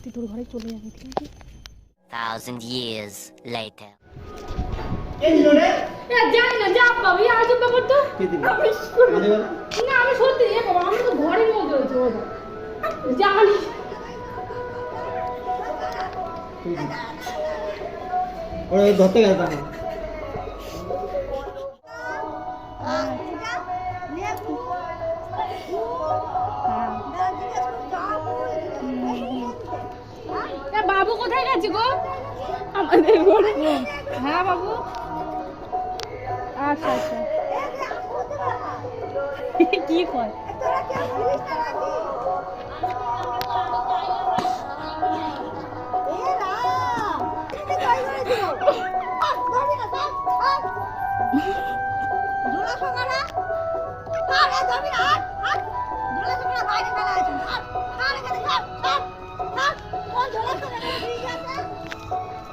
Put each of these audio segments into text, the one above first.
তুই তোর ঘরে চলে যাবি, ঠিক আছে? 1,000 years later. জানি না, যা পাবি আজ ব্যাপার তো না, আমি সত্যি বাবা, আমি তো ঘরের মধ্যে রয়েছে বাবা, জানি ওরা ধরতে গেছে তখন। বাবু কোথায় গেছে গো? আমাদের ঘরে। হ্যাঁ বাবু, আচ্ছা আচ্ছা। কি কয়?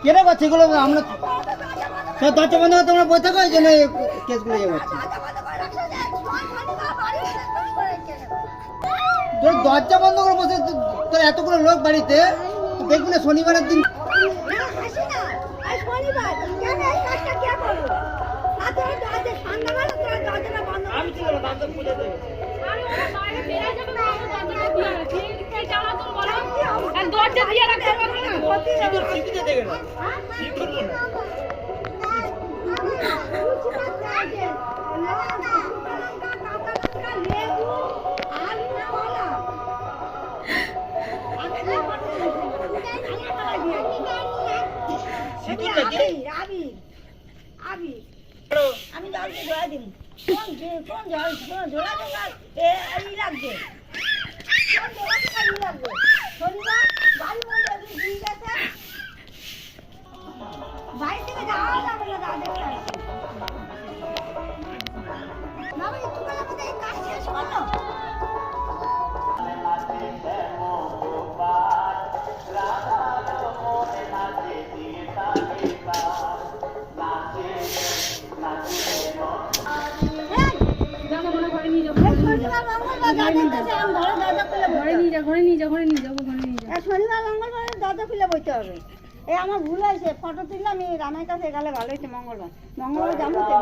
কেন করছে এগুলো? আমরা দরজা বন্ধ করে তোমরা বসে থাকো, এই জন্য কেসগুলো ইয়ে করছে। তোর দরজা বন্ধ করে বসে, তোর এতগুলো লোক বাড়িতে, দেখবি না শনিবারের দিন দরজা দিয়ে রাখতে পারবো না। আমি জলকে ধোয়া দিন। কোন জল ঝোলা লাগবে, কোন ঝোলা লাগবে? শনিবার বাড়ি বন্ধ একদিন দিয়ে গেছে, বাড়ি থেকে যাওয়া যাবে না, দেখতে আসছি বাবা, একটু বেলা মধ্যে এই কাজ শেষ করলো। শনিবার মঙ্গলবার দরজা খুলে বসতে হবে। এই আমার ভুল হয়েছে, ফটো তুললাম, আমি রামের কাছে গেলে ভালো হয়েছে। মঙ্গলবার যাবো তো।